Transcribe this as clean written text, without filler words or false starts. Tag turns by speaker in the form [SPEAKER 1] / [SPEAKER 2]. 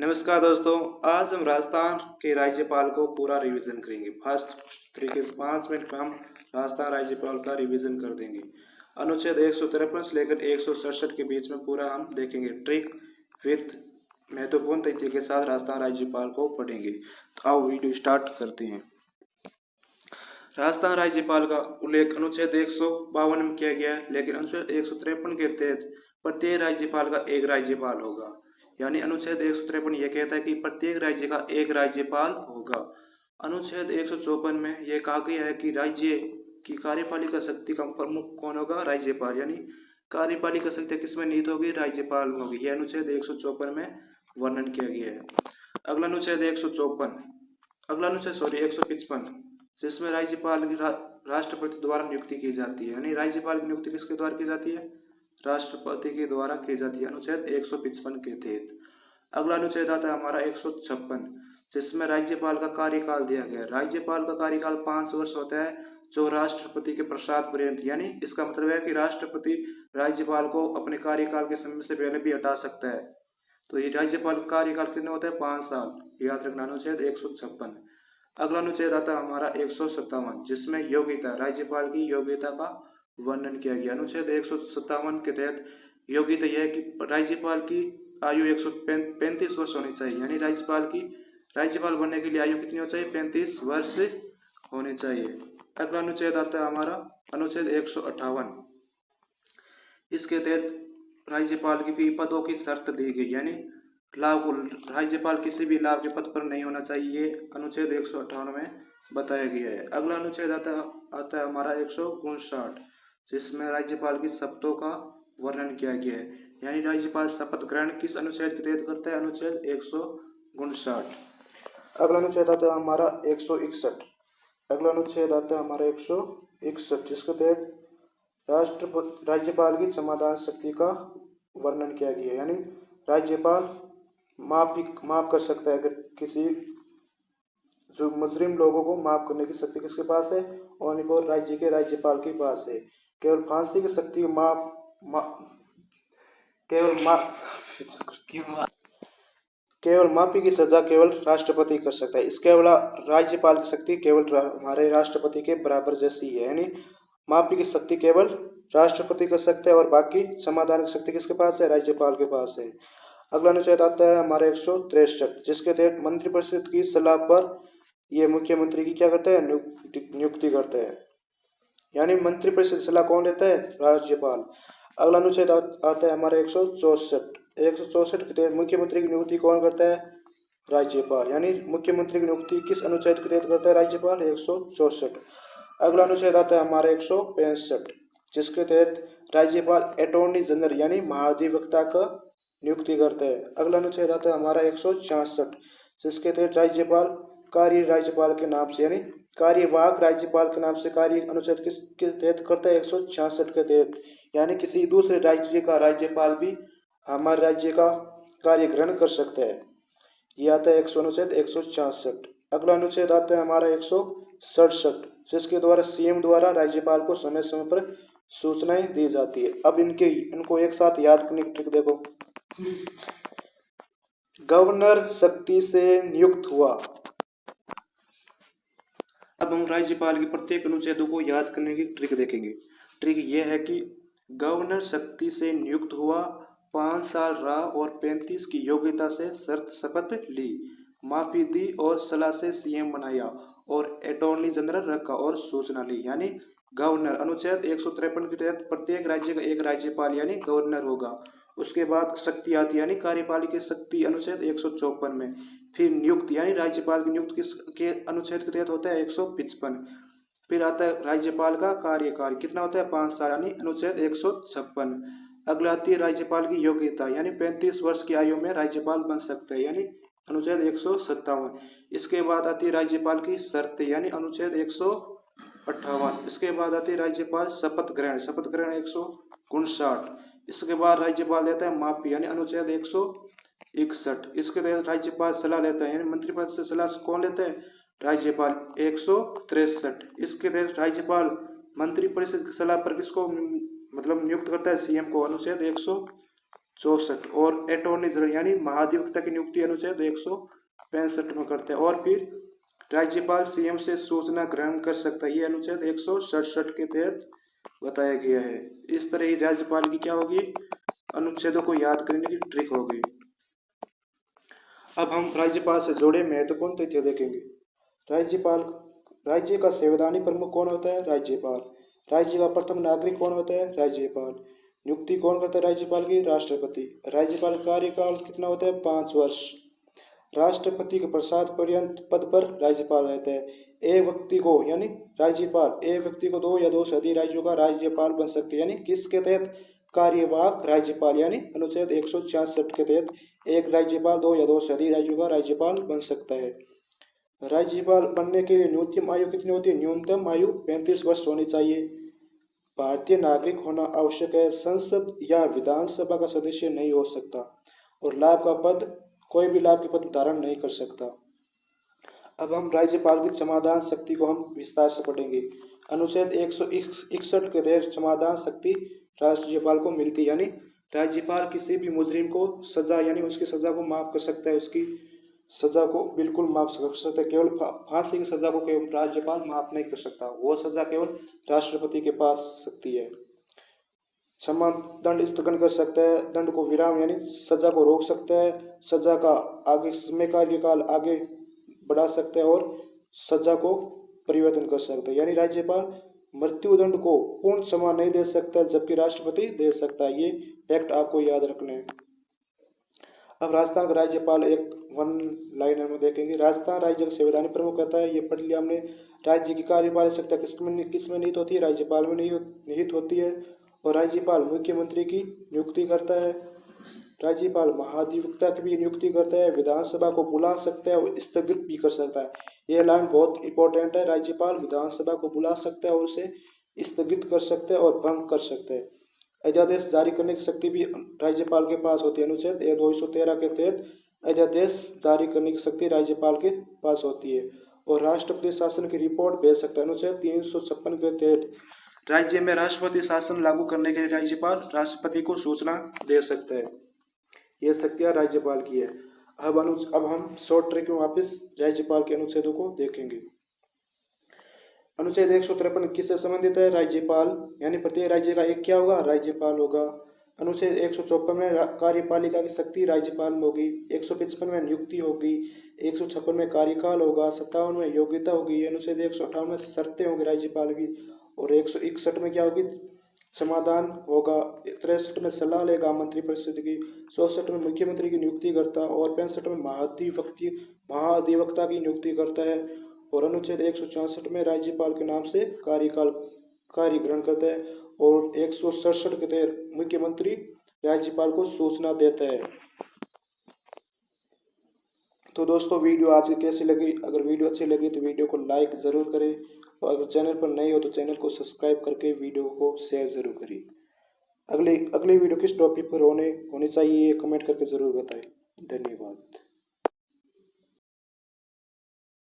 [SPEAKER 1] नमस्कार दोस्तों। आज हम राजस्थान के राज्यपाल को पूरा रिवीजन करेंगे। फर्स्ट तरीके से 5 मिनट में हम राजस्थान राज्यपाल का रिवीजन कर देंगे। अनुच्छेद 153 से लेकर 167 के बीच में पूरा हम देखेंगे। ट्रिक विथ महत्वपूर्ण तथ्य के साथ राजस्थान राज्यपाल को पढ़ेंगे। तो आओ वीडियो स्टार्ट करते हैं। राजस्थान राज्यपाल का उल्लेख अनुच्छेद 152 में किया गया है, लेकिन अनुच्छेद 153 के तहत प्रत्येक राज्यपाल का एक राज्यपाल होगा। यानी अनुच्छेद 153 यह कहता है कि प्रत्येक राज्य का एक राज्यपाल होगा। अनुच्छेद 154 में यह कहा गया है कि राज्य की कार्यपालिका शक्ति का प्रमुख कौन होगा? राज्यपाल। यानी कार्यपालिका शक्ति किसमें निहित होगी? राज्यपाल में होगी। यह अनुच्छेद 154 में वर्णन किया गया है। अगला अनुच्छेद 155 जिसमें राज्यपाल की राष्ट्रपति द्वारा नियुक्ति की जाती है। यानी राज्यपाल की नियुक्ति किसके द्वारा की जाती है? राष्ट्रपति के द्वारा की जाती है, अनुच्छेद 155 के तहत। अगला अनुच्छेद आता है हमारा 156 जिसमें राज्यपाल का कार्यकाल दिया गया है। राज्यपाल का कार्यकाल 5 वर्ष होता है, जो राष्ट्रपति के प्रसाद पर्यंत। यानी इसका मतलब है कि राष्ट्रपति राज्यपाल को अपने कार्यकाल के समय से पहले भी हटा सकता है। तो ये राज्यपाल का कार्यकाल कितना होता है? 5 साल। याद रखना, अनुच्छेद 156। अगला अनुच्छेद आता है हमारा 157 जिसमें योग्यता, राज्यपाल की योग्यता का वर्णन किया गया। अनुच्छेद 157 के तहत योग्यता यह है कि राज्यपाल की आयु 135 वर्ष होनी चाहिए। यानी राज्यपाल बनने के लिए आयु कितनी होनी चाहिए? 35 वर्ष होनी चाहिए। अगला अनुच्छेद आता है हमारा अनुच्छेद 158। इसके तहत राज्यपाल की पदों की शर्त दी गई। यानी राज्यपाल किसी भी लाभ के पद पर नहीं होना चाहिए, अनुच्छेद 158 में बताया गया है। अगला अनुच्छेद आता है हमारा 159 जिसमें राज्यपाल की शपथों का वर्णन किया गया है। यानी राज्यपाल शपथ ग्रहण किस अनुच्छेद के तहत करता है? अनुच्छेद 159। अगला अनुच्छेद आता है हमारा 161। अगला अनुच्छेद आता है हमारा 161 जिसके तहत राज्यपाल की क्षमादान शक्ति का वर्णन किया गया है। यानी राज्यपाल माफ कर सकता है। अगर किसी जो मुजरिम लोगों को माफ करने की शक्ति किसके पास है? ओनली फॉर राज्य के राज्यपाल के पास है। केवल फांसी की शक्ति केवल माफी की सजा केवल राष्ट्रपति कर सकता है। इसके अलावा राज्यपाल की शक्ति केवल हमारे राष्ट्रपति के बराबर जैसी है। यानी माफी की शक्ति केवल राष्ट्रपति कर सकते हैं और बाकी समाधान की शक्ति किसके पास है? राज्यपाल के पास है। अगला अनुच्छेद आता है हमारे 163 जिसके तहत मंत्रिपरिषद की सलाह पर यह मुख्यमंत्री की क्या करता है? नियुक्ति करता है। यानी मंत्रिपरिषद की सलाह कौन लेता है? राज्यपाल। अगला अनुच्छेद आता है हमारे 164 के तहत मुख्यमंत्री की नियुक्ति कौन करता है? राज्यपाल। यानी मुख्यमंत्री की नियुक्ति किस अनुच्छेद के तहत करता है? राज्यपाल। 164। अगला अनुच्छेद आता है हमारे 165 जिसके तहत राज्यपाल अटॉर्नी जनरल यानी महाधिवक्ता का नियुक्ति करते हैं। अगला अनुच्छेद आता है हमारा 166 जिसके तहत राज्यपाल कार्य राज्यपाल के नाम से यानी कार्यवाहक राज्यपाल के नाम से कार्य अनुच्छेद किसके तहत करता है? 166 के तहत। यानी किसी दूसरे राज्य का राज्यपाल भी हमारे राज्य का कार्य ग्रहण कर सकता है। ये आता है अनुच्छेद 166। अगला अनुच्छेद आता है हमारा 167 जिसके द्वारा सीएम द्वारा राज्यपाल को समय समय पर सूचनाएं दी जाती है। अब इनको एक साथ याद करने की ट्रिक देखो। गवर्नर शक्ति से नियुक्त हुआ। अब हम राज्यपाल के प्रत्येक अनुच्छेदों को याद करने की ट्रिक देखेंगे। ट्रिक यह है कि गवर्नर शक्ति से नियुक्त हुआ, 5 साल रहा और 35 की योग्यता से शपथ ली, माफी दी और सलाह से सीएम बनाया और अटॉर्नी जनरल रखा और सूचना ली। यानी गवर्नर अनुच्छेद 153 के तहत प्रत्येक राज्य का एक राज्यपाल यानी गवर्नर होगा। उसके बाद शक्ति आती है यानी कार्यपालिका शक्ति अनुच्छेद 154 में। फिर नियुक्त यानी राज्यपाल की नियुक्त किसके अनुच्छेद के तहत होता है? 155। फिर आता है राज्यपाल का कार्यकाल कितना होता है? 5 साल यानी अनुच्छेद 156। अगला आती है राज्यपाल की योग्यता यानी 35 वर्ष की आयु में राज्यपाल बन सकते हैं यानी अनुच्छेद 157। इसके बाद आती है राज्यपाल की शर्तें यानी अनुच्छेद 158। इसके बाद आती है राज्यपाल शपथ ग्रहण 159। इसके बाद राज्यपाल देता है माफी यानी अनुच्छेद 161। इसके तहत राज्यपाल सलाह लेता है यानी मंत्रिपरिषद से सलाह कौन लेता है? राज्यपाल 163। इसके तहत राज्यपाल मंत्रिपरिषद की सलाह पर किसको नियुक्त करता है? सीएम को, अनुच्छेद 64 और अटॉर्नी जनरल यानी महाधिवक्ता की नियुक्ति अनुच्छेद 165 में करते हैं। और फिर राज्यपाल सीएम से सूचना ग्रहण कर सकता है, ये अनुच्छेद 167 के तहत बताया गया है। इस तरह ही राज्यपाल की क्या होगी, अनुच्छेदों को याद करने की ट्रिक होगी। अब हम राज्यपाल से जुड़े महत्वपूर्ण तथ्य देखेंगे। राज्यपाल, राज्य का संवैधानिक प्रमुख कौन होता है, राज्यपाल। राज्य का प्रथम नागरिक कौन होता है, राज्यपाल। नियुक्ति कौन करता है राज्यपाल की, राष्ट्रपति। राज्यपाल कार्यकाल कितना होता है, 5 वर्ष। राष्ट्रपति के प्रसाद पर्यंत पद पर राज्यपाल रहता है। एक व्यक्ति को यानी राज्यपाल एक व्यक्ति को 2 या 2 से अधिक राज्यों का राज्यपाल बन सकते हैं, यानी किसके तहत, कार्यवाहक राज्यपाल यानी अनुच्छेद 166 के तहत एक राज्यपाल 2 या 2 से अधिक राज्यों का राज्यपाल बन सकता है। राज्यपाल बनने के लिए न्यूनतम आयु कितनी होती है, न्यूनतम आयु 35 वर्ष होनी चाहिए। भारतीय नागरिक होना आवश्यक है। संसद या विधानसभा का सदस्य नहीं हो सकता और लाभ का पद, कोई भी लाभ के पद धारण नहीं कर सकता। अब हम राज्यपाल की क्षमादान शक्ति को हम विस्तार से पढ़ेंगे। अनुच्छेद 161 के तहत क्षमादान शक्ति राज्यपाल को मिलती है, यानी राज्यपाल किसी भी मुजरिम को सजा यानी उसकी सजा को माफ कर सकता है, उसकी सजा को बिल्कुल माफ कर सकता है। केवल फांसी की सजा को केवल राज्यपाल माफ नहीं कर सकता, वो सजा केवल राष्ट्रपति के पास सकती है। क्षमा दंड स्थगन कर सकता है, दंड को विराम यानी सजा को रोक सकता है, सजा का आगे समय कार्यकाल आगे बढ़ा सकता है और सजा को परिवर्तन कर सकता है। यानी राज्यपाल मृत्युदंड को पूर्ण क्षमा नहीं दे सकता, जबकि राष्ट्रपति दे सकता है। ये फैक्ट आपको याद रखना है। अब राजस्थान का राज्यपाल एक वन लाइनर में देखेंगे। राजस्थान राज्य का संवैधानिक प्रमुख कहता है, ये पढ़ लिया हमने। राज्य की कार्यपालक सत्ता किसमें निहित होती है, राज्यपाल में निहित होती है। और राज्यपाल मुख्यमंत्री की नियुक्ति करता है। राज्यपाल महाधिवक्ता की भी नियुक्ति करता है, विधानसभा को बुला सकता है और स्थगित भी कर सकता है। यह लाइन बहुत इंपॉर्टेंट है। राज्यपाल विधानसभा को बुला सकता है और उसे स्थगित कर सकता है और भंग कर सकता है। अध्यादेश जारी करने की शक्ति भी राज्यपाल के पास होती है। अनुच्छेद 213 के तहत अध्यादेश जारी करने की शक्ति राज्यपाल के पास होती है और राष्ट्रपति शासन की रिपोर्ट भेज सकता है। अनुच्छेद 356 के तहत राज्य में राष्ट्रपति शासन लागू करने के लिए राज्यपाल राष्ट्रपति को सूचना दे सकता है। यह शक्तियां राज्यपाल की है। अब हम शॉर्ट ट्रिक में वापस राज्यपाल के अनुच्छेदों को देखेंगे। अनुच्छेद 153 किससे संबंधित है, राज्यपाल, यानी प्रत्येक राज्य का एक क्या होगा, राज्यपाल होगा। अनुच्छेद 154 में कार्यपालिका की शक्ति राज्यपाल में होगी। 155 में नियुक्ति होगी। 156 में कार्यकाल होगा। 57 में योग्यता होगी। अनुच्छेद 158 में शर्तें होंगी राज्यपाल की। और 161 में क्या होगी, समाधान होगा। 63 में सलाह लेगा मंत्रिपरिषद की। 64 में मुख्यमंत्री की नियुक्ति करता और 65 में महाधिवक्ता की नियुक्ति करता है। और अनुच्छेद 166 में राज्यपाल के नाम से कार्य ग्रहण करता है और 167 के तहत मुख्यमंत्री राज्यपाल को सूचना देता है। तो दोस्तों वीडियो आज की कैसी लगी, अगर वीडियो अच्छी लगी तो वीडियो को लाइक जरूर करें और अगर चैनल पर नए हो तो चैनल को सब्सक्राइब करके वीडियो को शेयर जरूर करें। अगली वीडियो किस टॉपिक पर होनी चाहिए कमेंट करके जरूर बताएं। धन्यवाद।